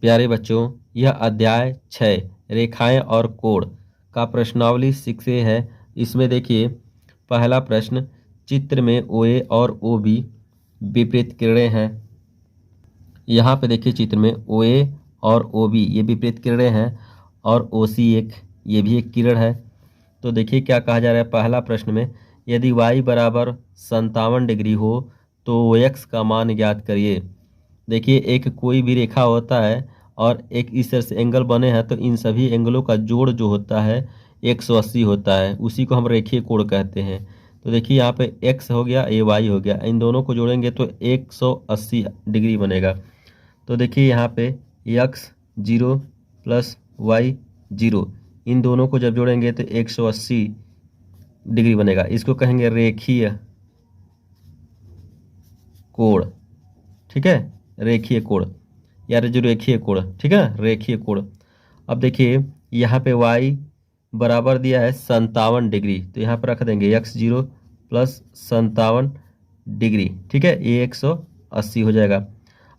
प्यारे बच्चों, यह अध्याय 6 रेखाएं और कोण का प्रश्नावली 6A है। इसमें देखिए पहला प्रश्न, चित्र में OA और OB विपरीत किरणें हैं। यहाँ पे देखिए चित्र में OA और OB ये विपरीत किरणें हैं और OC ये भी एक किरण है। तो देखिए क्या कहा जा रहा है पहला प्रश्न में, यदि y बराबर 57 डिग्री हो तो OX का मान ज्ञात करिए। देखिए एक कोई भी रेखा होता है और एक इस तरह से एंगल बने हैं तो इन सभी एंगलों का जोड़ जो होता है 180 होता है, उसी को हम रेखीय कोण कहते हैं। तो देखिए यहाँ पे x हो गया, ये y हो गया, इन दोनों को जोड़ेंगे तो 180 डिग्री बनेगा। तो देखिए यहाँ पे x 0 प्लस y 0, इन दोनों को जब जोड़ेंगे तो 180 डिग्री बनेगा। इसको कहेंगे रेखीय कोण, ठीक है, रेखीय कोण या जो रेखीय कोण, ठीक है, रेखीय कोण। अब देखिए यहाँ पे y बराबर दिया है 57 डिग्री, तो यहाँ पर रख देंगे x 0 प्लस 57 डिग्री, ठीक है, ये 180 हो जाएगा।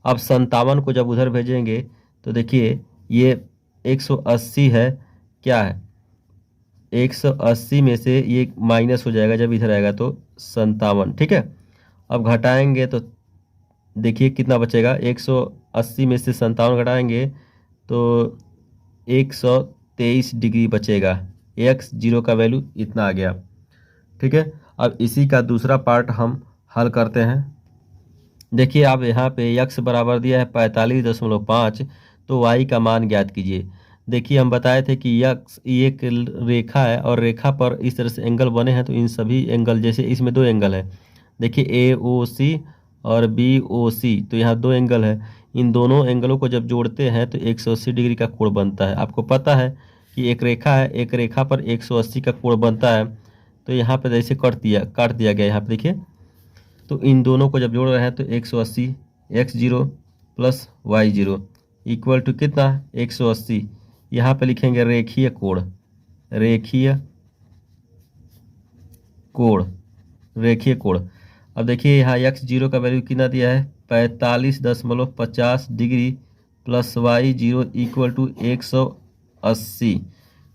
अब 57 को जब उधर भेजेंगे तो देखिए ये 180 है, क्या है 180 में से ये माइनस हो जाएगा जब इधर आएगा तो 57, ठीक है। अब घटाएंगे तो देखिए कितना बचेगा, 180 में से 57 घटाएंगे तो 123 डिग्री बचेगा। x 0 का वैल्यू इतना आ गया, ठीक है। अब इसी का दूसरा पार्ट हम हल करते हैं। देखिए आप यहाँ पे x बराबर दिया है 45.5, तो y का मान ज्ञात कीजिए। देखिए हम बताए थे कि x एक रेखा है और रेखा पर इस तरह से एंगल बने हैं, तो इन सभी एंगल, जैसे इसमें दो एंगल है, देखिए AOC और BOC, तो यहाँ दो एंगल है, इन दोनों एंगलों को जब जोड़ते हैं तो 180 डिग्री का कोण बनता है। आपको पता है कि एक रेखा है, एक रेखा पर 180 का कोण बनता है, तो यहाँ पे जैसे काट दिया गया यहाँ पे देखिए। तो इन दोनों को जब जोड़ रहे हैं तो 180, x 0 plus y 0 equal to कितना 180। यहाँ पे लिखेंगे रेखीय कोण, रेखीय कोण, रेखीय कोण। अब देखिए यहाँ x 0 का वैल्यू कितना दिया है 45.50 degree plus y 0 equal to 180,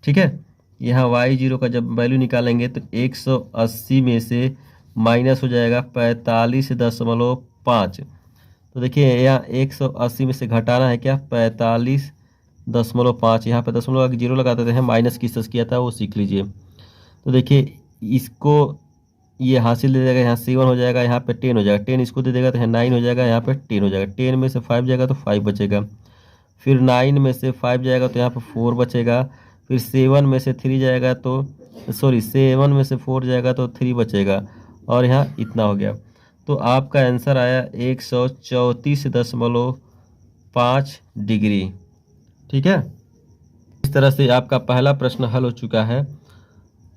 ठीक है। यहाँ y 0 का जब वैल्यू निकालेंगे तो 180 में से माइनस हो जाएगा 45.5। तो देखिए यहाँ 180 में से घटाना है क्या 45.5, यहाँ पे दशमलव जीरो लगा देते हैं, माइनस किस किया था वो सीख लीजिए। तो देखिए इसको ये हासिल दे देगा, यहाँ 7 हो जाएगा, यहाँ पे 10 हो जाएगा, 10 इसको दे देगा तो यहाँ 9 हो जाएगा, यहाँ पे 10 हो जाएगा, 10 में से 5 जाएगा तो 5 बचेगा, फिर 9 में से 5 जाएगा तो यहाँ पे 4 बचेगा, फिर 7 में से 3 जाएगा तो 7 में से 4 जाएगा तो 3 बचेगा, और यहाँ इतना हो गया। तो आपका आंसर आया 134.5 डिग्री, ठीक है। इस तरह से आपका पहला प्रश्न हल हो चुका है।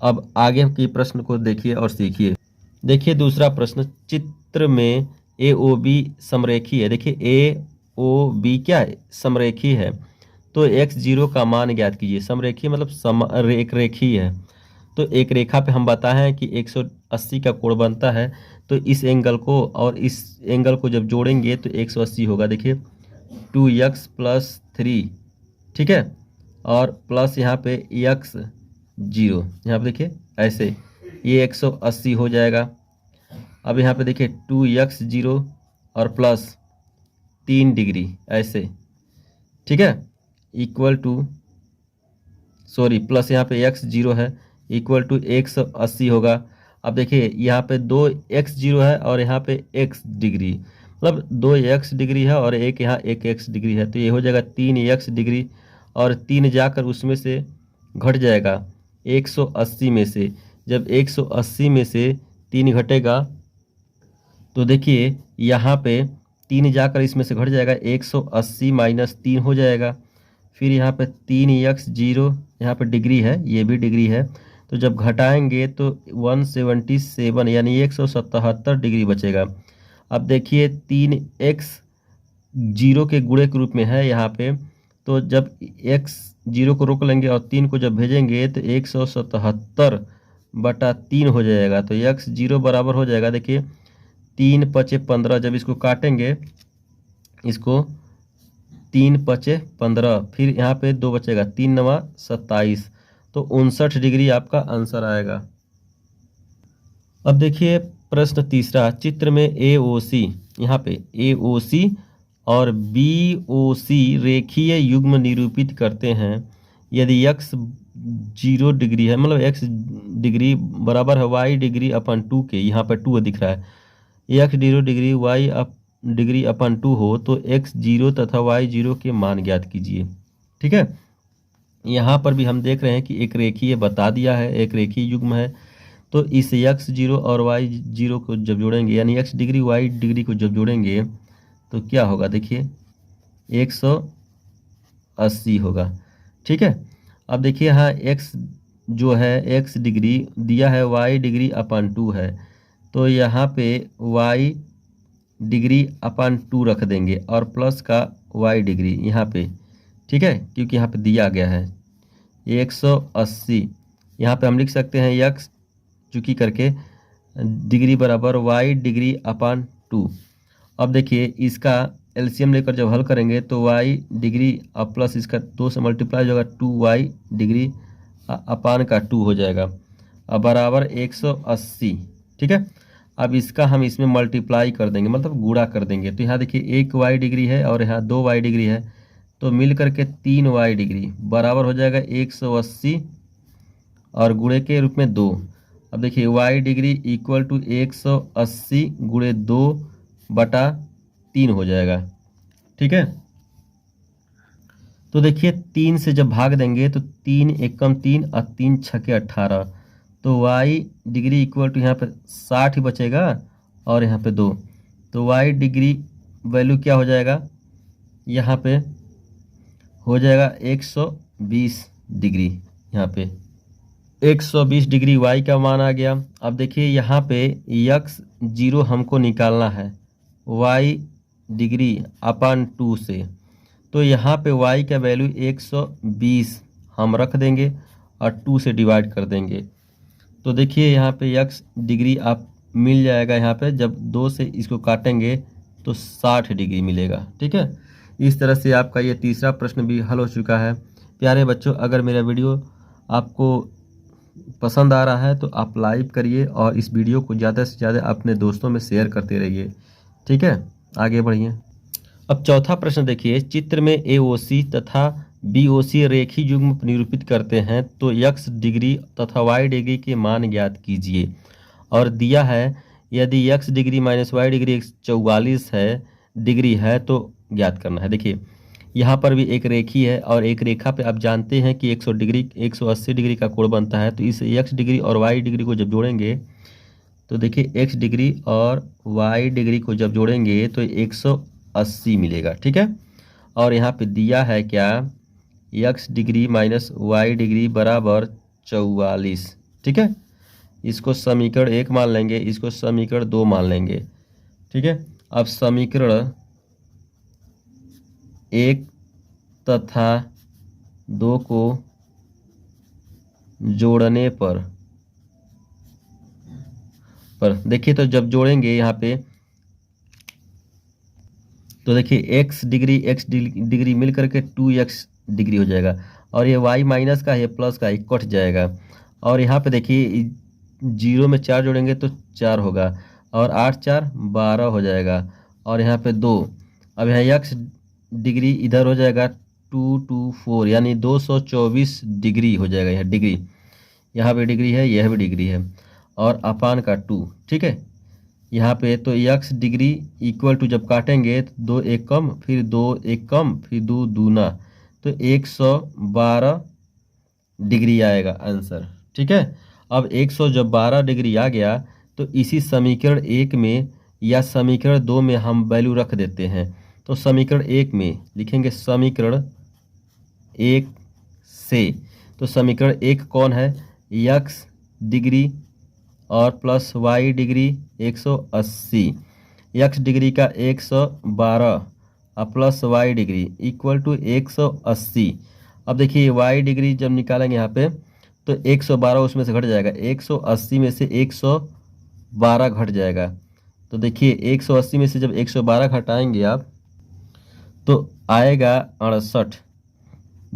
अब आगे के प्रश्न को देखिए और सीखिए। देखिए दूसरा प्रश्न, चित्र में AOB समरेखी है। देखिए AOB क्या है, समरेखी है, तो x 0 का मान ज्ञात कीजिए। समरेखी मतलब एक रेखी है, तो एक रेखा पे हम बताए हैं कि 180 का कोण बनता है, तो इस एंगल को और इस एंगल को जब जोड़ेंगे तो 180 होगा। देखिए 2x प्लस 3, ठीक है, और प्लस यहाँ पे x 0, यहाँ पे देखिए ऐसे ये 180 हो जाएगा। अब यहाँ पे देखिए 2x 0 और प्लस 3 डिग्री ऐसे, ठीक है, इक्वल टू प्लस यहाँ पे x 0 है इक्वल टू 180 होगा। अब देखिए यहाँ पे 2x 0 है और यहाँ पे x डिग्री, मतलब 2x डिग्री है और एक यहाँ 1x डिग्री है, तो ये हो जाएगा 3x डिग्री, और 3 जाकर उसमें से घट जाएगा 180 में से। जब 180 में से 3 घटेगा तो देखिए यहाँ पे 3 जाकर इसमें से घट जाएगा, 180 माइनस 3 हो जाएगा, फिर यहाँ पे 3x 0, यहाँ पे डिग्री है, ये भी डिग्री है, तो जब घटाएंगे तो 177 यानी 177 डिग्री बचेगा। अब देखिए 3x 0 के गुणे के रूप में है यहाँ पे, तो जब x 0 को रोक लेंगे और 3 को जब भेजेंगे तो 177/3 हो जाएगा, तो x 0 बराबर हो जाएगा। देखिए 3 × 5 = 15, जब इसको काटेंगे, इसको 3 पचे 15, फिर यहाँ पे 2 बचेगा, 3 नवा 27, तो 59 डिग्री आपका आंसर आएगा। अब देखिए प्रश्न तीसरा, चित्र में AOC, यहाँ पे AOC और BOC रेखीय युग्म निरूपित करते हैं यदि x 0 डिग्री है, मतलब x डिग्री बराबर है y डिग्री अपन 2 के, यहाँ पे 2 दिख रहा है, x 0 डिग्री y डिग्री अपन 2 हो तो x 0 तथा y 0 के मान ज्ञात कीजिए। ठीक है, यहाँ पर भी हम देख रहे हैं कि एक रेखीय बता दिया है, एक रेखीय युग्म है, तो इस x 0 और y 0 को जब जोड़ेंगे, यानी x डिग्री y डिग्री को जब जोड़ेंगे तो क्या होगा, देखिए 180 होगा। ठीक है, अब देखिए यहाँ x जो है x डिग्री दिया है, y डिग्री अपन 2 है, तो यहाँ पे y डिग्री अपन 2 रख देंगे और प्लस का y डिग्री यहाँ पे। ठीक है, क्योंकि यहाँ पे दिया गया है 180, यहाँ पे हम लिख सकते हैं x चूँकि करके डिग्री बराबर y डिग्री अपन 2। अब देखिए इसका एलसीएम लेकर जब हल करेंगे तो y डिग्री अब प्लस इसका 2 से मल्टीप्लाई हो जाएगा, 2y डिग्री अपान का 2 हो जाएगा, अब बराबर 180। ठीक है, अब इसका हम इसमें मल्टीप्लाई कर देंगे, मतलब गुणा कर देंगे, तो यहाँ देखिए 1y डिग्री है और यहाँ 2y डिग्री है, तो मिल करके 3y डिग्री बराबर हो जाएगा 180 और गुणे के रूप में 2। अब देखिए y डिग्री इक्वल टू 180 गुणे 2/3 हो जाएगा। ठीक है, तो देखिए 3 से जब भाग देंगे तो 3 एकम 3 और 3 छके 18, तो y डिग्री इक्वल टू यहाँ पे 60 ही बचेगा और यहाँ पे 2, तो y डिग्री वैल्यू क्या हो जाएगा, यहाँ पे हो जाएगा 120 डिग्री, यहाँ पे 120 डिग्री y का मान आ गया। अब देखिए यहाँ पे x 0 हमको निकालना है y डिग्री अपन 2 से, तो यहाँ पे y का वैल्यू 120 हम रख देंगे और 2 से डिवाइड कर देंगे, तो देखिए यहाँ पे x डिग्री आप मिल जाएगा, यहाँ पे जब 2 से इसको काटेंगे तो 60 डिग्री मिलेगा। ठीक है, इस तरह से आपका ये तीसरा प्रश्न भी हल हो चुका है। प्यारे बच्चों, अगर मेरा वीडियो आपको पसंद आ रहा है तो आप लाइक करिए और इस वीडियो को ज़्यादा से ज़्यादा अपने दोस्तों में शेयर करते रहिए। ठीक है, आगे बढ़िए। अब चौथा प्रश्न देखिए, चित्र में AOC तथा BOC रेखीय युग्म निरूपित करते हैं तो x डिग्री तथा y डिग्री के मान ज्ञात कीजिए, और दिया है यदि x degree minus y degree 44 है डिग्री है तो ज्ञात करना है। देखिए यहाँ पर भी एक रेखी है और एक रेखा पे आप जानते हैं कि 180 डिग्री का कोण बनता है, तो इस x डिग्री और y डिग्री को जब जोड़ेंगे तो देखिए x डिग्री और y डिग्री को जब जोड़ेंगे तो 180 मिलेगा। ठीक है, और यहाँ पे दिया है क्या, x degree minus y degree बराबर 44। ठीक है, इसको समीकरण 1 मान लेंगे, इसको समीकरण 2 मान लेंगे। ठीक है, अब समीकरण 1 तथा 2 को जोड़ने पर देखिए, तो जब जोड़ेंगे यहाँ पे तो देखिए x डिग्री मिल करके 2x डिग्री हो जाएगा, और ये y माइनस का है प्लस का कट जाएगा, और यहाँ पे देखिए 0 में 4 जोड़ेंगे तो 4 होगा, और 8 4 12 हो जाएगा, और यहाँ पे 2, अब यहाँ x डिग्री इधर हो जाएगा 2 2 4, यानी 224 डिग्री हो जाएगा। यह डिग्री यहाँ पे डिग्री है, यह भी डिग्री है, और अपान का 2। ठीक है, यहाँ पे तो x डिग्री इक्वल टू जब काटेंगे तो 2 एक कम, फिर 2 एक कम, फिर 2 दूना, तो 112 डिग्री आएगा आंसर। ठीक है, अब 112 डिग्री आ गया तो इसी समीकरण 1 में या समीकरण 2 में हम वैल्यू रख देते हैं, तो समीकरण 1 में लिखेंगे समीकरण 1 से, तो समीकरण 1 कौन है, x डिग्री और plus y degree 180, x degree का 112 और plus y degree equal to 180। अब देखिए y डिग्री जब निकालेंगे यहाँ पे तो 112 उसमें से घट जाएगा, 180 में से 112 घट जाएगा, तो देखिए 180 में से जब 112 घटाएंगे आप तो आएगा 68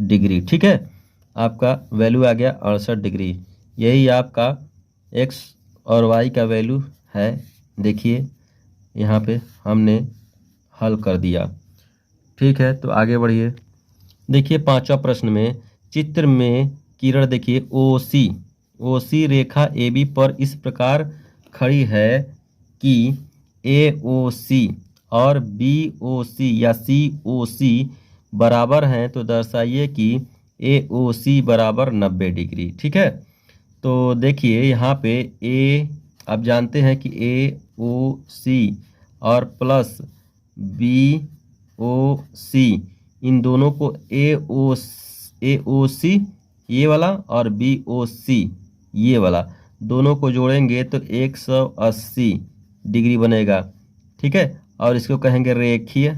डिग्री। ठीक है, आपका वैल्यू आ गया 68 डिग्री। यही आपका एक्स और वाई का वैल्यू है। देखिए यहाँ पे हमने हल कर दिया। ठीक है, तो आगे बढ़िए। देखिए पांचवा प्रश्न में चित्र में किरण देखिए ओसी रेखा ए बी पर इस प्रकार खड़ी है कि ए ओ सी और बी ओ सी या सी ओ सी बराबर हैं, तो दर्शाइए कि ए ओ सी बराबर 90 डिग्री। ठीक है, तो देखिए यहाँ पे ए आप जानते हैं कि ए ओ सी और प्लस बी ओ सी, इन दोनों को ए ओ सी ये वाला और बी ओ सी ये वाला दोनों को जोड़ेंगे तो 180 डिग्री बनेगा। ठीक है, और इसको कहेंगे रेखीय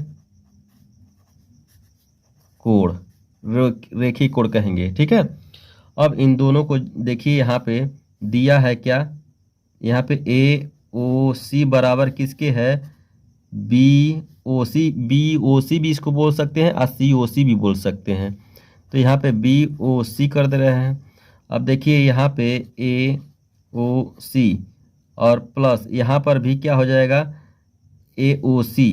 कोण, रेखीय कोण कहेंगे। ठीक है, अब इन दोनों को देखिए यहाँ पे दिया है क्या, यहाँ पे ए ओ सी बराबर किसके है, बी ओ सी भी इसको बोल सकते हैं और सी ओ सी भी बोल सकते हैं। तो यहाँ पे बी ओ सी कर दे रहे हैं। अब देखिए यहाँ पे ए ओ सी और प्लस यहाँ पर भी क्या हो जाएगा, ए ओ सी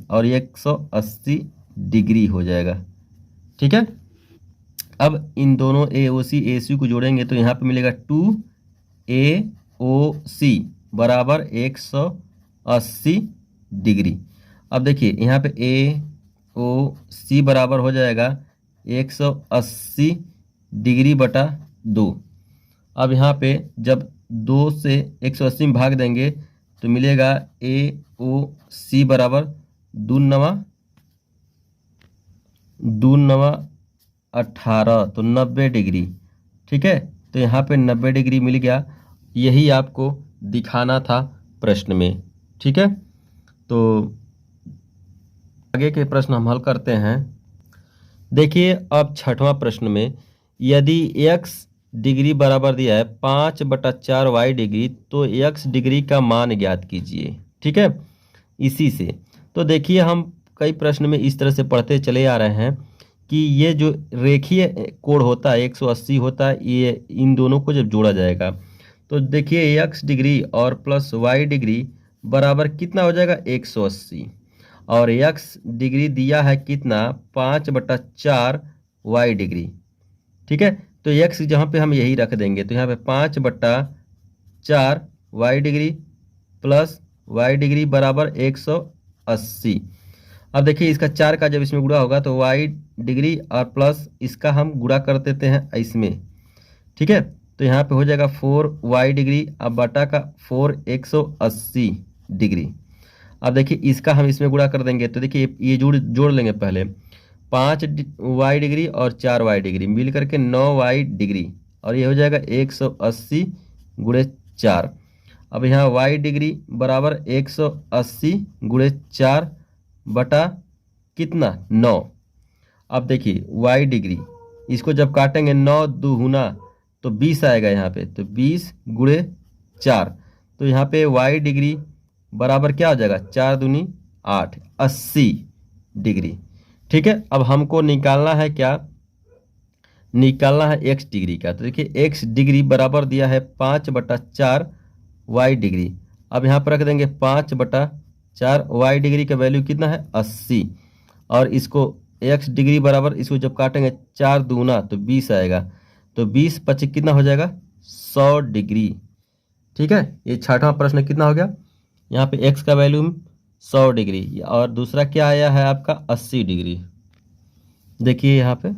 और 180 डिग्री हो जाएगा। ठीक है, अब इन दोनों ए ओ सी को जोड़ेंगे तो यहाँ पे मिलेगा 2 ए ओ सी बराबर 180 डिग्री। अब देखिए यहाँ पे ए ओ सी बराबर हो जाएगा 180 डिग्री बटा 2। अब यहाँ पे जब 2 से 180 में भाग देंगे तो मिलेगा ए ओ सी बराबर 2 नवा 18 तो 90 डिग्री। ठीक है, तो यहाँ पे 90 डिग्री मिल गया। यही आपको दिखाना था प्रश्न में। ठीक है, तो आगे के प्रश्न हम हल करते हैं। देखिए अब छठवां प्रश्न में यदि x डिग्री बराबर दिया है 5/4 y डिग्री तो x डिग्री का मान ज्ञात कीजिए। ठीक है, इसी से तो देखिए हम कई प्रश्न में इस तरह से पढ़ते चले आ रहे हैं कि ये जो रेखीय कोण होता है 180 होता है, ये इन दोनों को जब जोड़ा जाएगा तो देखिए x डिग्री और प्लस y डिग्री बराबर कितना हो जाएगा 180 और x डिग्री दिया है कितना 5/4 y डिग्री। ठीक है, तो x जहाँ पे हम यही रख देंगे तो यहाँ पे 5/4 y degree plus y degree बराबर 180। अब देखिए इसका 4 का जब इसमें गुणा होगा तो y डिग्री और प्लस इसका हम गुणा कर देते हैं इसमें। ठीक है, तो यहाँ पे हो जाएगा 4y डिग्री अब बटा का 4 180 डिग्री। अब देखिए इसका हम इसमें गुणा कर देंगे तो देखिए ये जोड़ लेंगे पहले 5y डिग्री और 4y डिग्री मिल करके 9y डिग्री और ये हो जाएगा 180 गुणे 4। अब यहाँ y डिग्री बराबर 180 गुणे 4 बटा कितना 9। अब देखिए y डिग्री इसको जब काटेंगे 9 दूना तो 20 आएगा यहाँ पे, तो 20 गुणे 4 तो यहाँ पे y डिग्री बराबर क्या हो जाएगा 4 दूनी 8 80 डिग्री। ठीक है, अब हमको निकालना है क्या, निकालना है x डिग्री का। तो देखिए x डिग्री बराबर दिया है 5/4 y डिग्री। अब यहाँ पर रख देंगे 5/4 y डिग्री का वैल्यू कितना है 80 और इसको x डिग्री बराबर इसको जब काटेंगे 4 दूना तो 20 आएगा, तो 20 25 कितना हो जाएगा 100 डिग्री। ठीक है, ये छठवां प्रश्न कितना हो गया, यहाँ पे x का वैल्यू 100 डिग्री और दूसरा क्या आया है आपका 80 डिग्री। देखिए यहाँ पे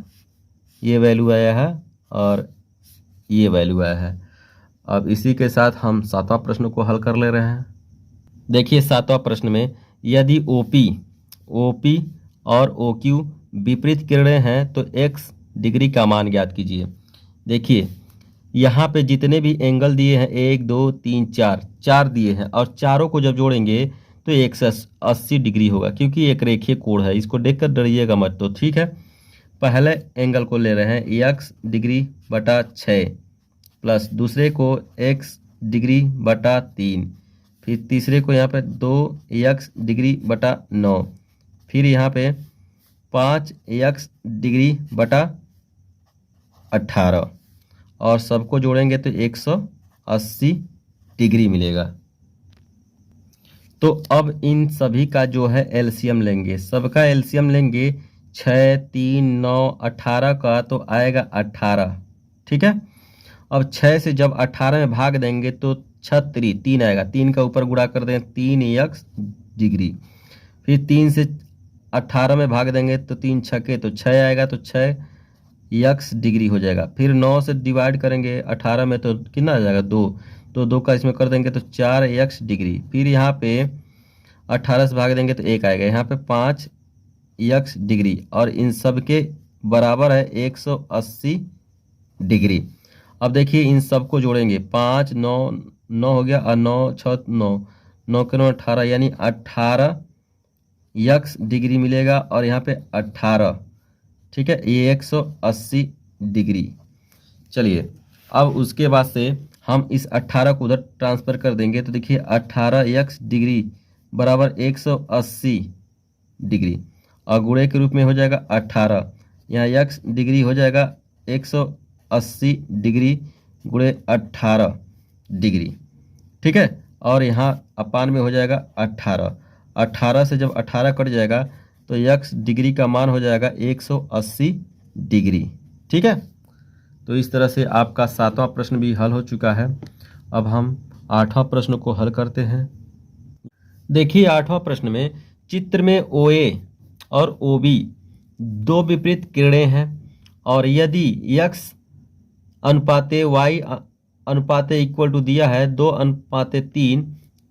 ये वैल्यू आया है और ये वैल्यू आया है। अब इसी के साथ हम सातवां प्रश्न को हल कर ले रहे हैं। देखिए सातवां प्रश्न में यदि OP और OQ विपरीत किरणें हैं तो x डिग्री का मान ज्ञात कीजिए। देखिए यहाँ पे जितने भी एंगल दिए हैं 1 2 3 4 दिए हैं और चारों को जब जोड़ेंगे तो 180 डिग्री होगा क्योंकि एक रेखीय कोण है, इसको देखकर डरिएगा मत। तो ठीक है, पहले एंगल को ले रहे हैं x डिग्री बटा 6 प्लस दूसरे को x डिग्री बटा 3, फिर तीसरे को यहाँ पे 2x डिग्री बटा 9 फिर यहाँ पे 5x डिग्री बटा 18 और सबको जोड़ेंगे तो 180 डिग्री मिलेगा। तो अब इन सभी का जो है एलसीएम लेंगे, सबका एलसीएम लेंगे 6, 3, 9, 18 का तो आएगा 18। ठीक है, अब 6 से जब 18 में भाग देंगे तो 36 3 आएगा, 3 का ऊपर गुणा कर दें 3x डिग्री, फिर 3 से 18 में भाग देंगे तो 3 छक्के तो 6 आएगा, तो 6x डिग्री हो जाएगा। फिर 9 से डिवाइड करेंगे 18 में तो कितना आ जाएगा 2, तो 2 का इसमें कर देंगे तो 4x डिग्री, फिर यहाँ पे 18 से भाग देंगे तो 1 आएगा, यहाँ पे 5x डिग्री और इन सब के बराबर है 180 डिग्री। अब देखिए इन सबको जोड़ेंगे 5 9 9 हो गया और 9 6 9 9 के 9 18 यानी 18x डिग्री मिलेगा और यहाँ पे 18। ठीक है, ये 180 डिग्री। चलिए अब उसके बाद से हम इस 18 को उधर ट्रांसफ़र कर देंगे तो देखिए 18x डिग्री बराबर 180 डिग्री और गुणे के रूप में हो जाएगा 18, यहाँ x डिग्री हो जाएगा 180 डिग्री गुणे 18 डिग्री। ठीक है, और यहाँ अपान में हो जाएगा 18, 18 से जब 18 कट जाएगा तो x डिग्री का मान हो जाएगा 180 डिग्री। ठीक है, तो इस तरह से आपका 7वां प्रश्न भी हल हो चुका है। अब हम 8वां प्रश्न को हल करते हैं। देखिए 8वां प्रश्न में चित्र में OA और OB दो विपरीत किरणें हैं और यदि x अनुपाते y अनुपाते इक्वल टू दिया है 2:3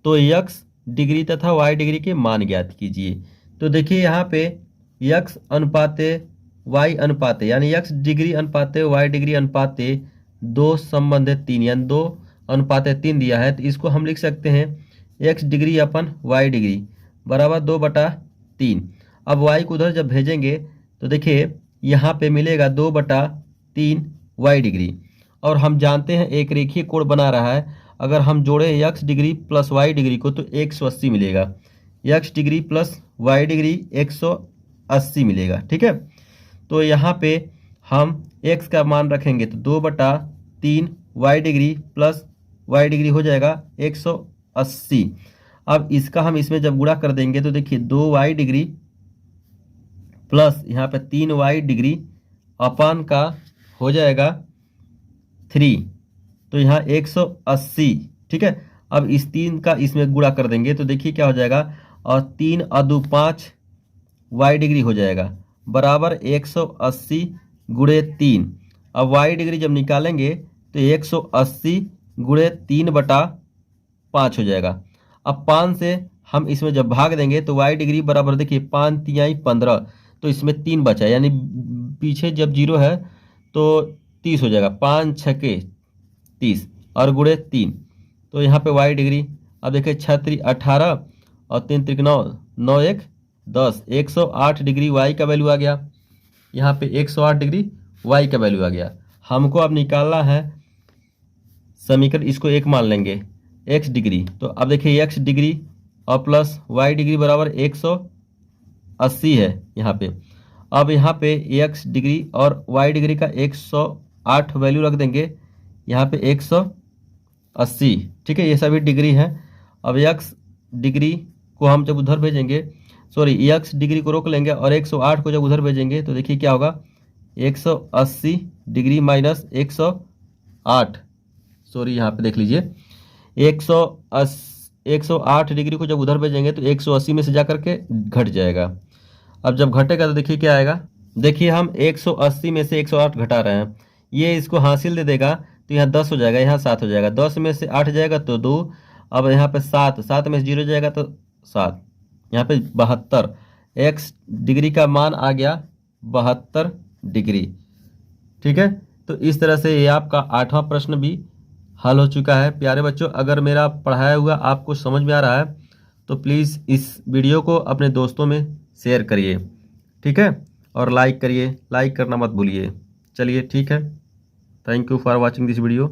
तो x डिग्री तथा y डिग्री के मान ज्ञात कीजिए। तो देखिए यहाँ पे x अनुपाते y अनुपाते यानी x डिग्री अनुपाते y डिग्री अनुपाते 2 संबंधित 3 यानी 2:3 दिया है, तो इसको हम लिख सकते हैं x डिग्री अपन y डिग्री बराबर 2/3। अब y को उधर जब भेजेंगे तो देखिए यहाँ पे मिलेगा 2/3 y डिग्री और हम जानते हैं एक रेखीय कोण बना रहा है, अगर हम जोड़े x degree plus y degree को तो 180 मिलेगा, x degree plus y degree 180 मिलेगा। ठीक है, तो यहाँ पे हम x का मान रखेंगे तो 2/3 y degree plus y degree हो जाएगा 180। अब इसका हम इसमें जब गुणा कर देंगे तो देखिए 2y डिग्री प्लस यहाँ पे 3y डिग्री अपान का हो जाएगा 3, तो यहाँ 180। ठीक है, अब इस 3 का इसमें गुणा कर देंगे तो देखिए क्या हो जाएगा और 3 अदू 5 y डिग्री हो जाएगा बराबर 180 गुणे 3। अब y डिग्री जब निकालेंगे तो 180 गुणे 3/5 हो जाएगा। अब 5 से हम इसमें जब भाग देंगे तो y डिग्री बराबर देखिए 5 3 15, तो इसमें 3 बचा यानी पीछे जब 0 है तो 30 हो जाएगा, 5 छक्के 30 और गुणे 3, तो यहाँ पे y डिग्री अब देखिए 6 18 और 3 त्रिक 9 9 1 10 108 डिग्री y का वैल्यू आ गया। यहाँ पे 108 डिग्री y का वैल्यू आ गया। हमको अब निकालना है समीकरण, इसको एक मान लेंगे x डिग्री, तो अब देखिए x डिग्री और प्लस y डिग्री बराबर 180 है यहाँ पे। अब यहाँ पे x डिग्री और y डिग्री का 108 वैल्यू रख देंगे, यहाँ पे 180। ठीक है, ये सभी डिग्री हैं। अब x डिग्री को हम जब उधर भेजेंगे, सॉरी x डिग्री को रोक लेंगे और 108 को जब उधर भेजेंगे तो देखिए क्या होगा 180 डिग्री माइनस 108, सॉरी यहाँ पे देख लीजिए 108 डिग्री को जब उधर भेजेंगे तो 180 में से जा करके घट जाएगा। अब जब घटेगा तो देखिए क्या आएगा, देखिए हम 180 में से 108 घटा रहे हैं, ये इसको हासिल दे देगा तो यहाँ 10 हो जाएगा, यहाँ 7 हो जाएगा, 10 में से 8 जाएगा तो 2, अब यहाँ पे 7 में से 0 जाएगा तो 7, यहाँ पे 72। x डिग्री का मान आ गया 72 डिग्री। ठीक है, तो इस तरह से ये आपका 8वां प्रश्न भी हल हो चुका है। प्यारे बच्चों, अगर मेरा पढ़ाया हुआ आपको समझ में आ रहा है तो प्लीज़ इस वीडियो को अपने दोस्तों में शेयर करिए। ठीक है, और लाइक करिए, लाइक करना मत भूलिए। चलिए ठीक है, thank you for watching this video.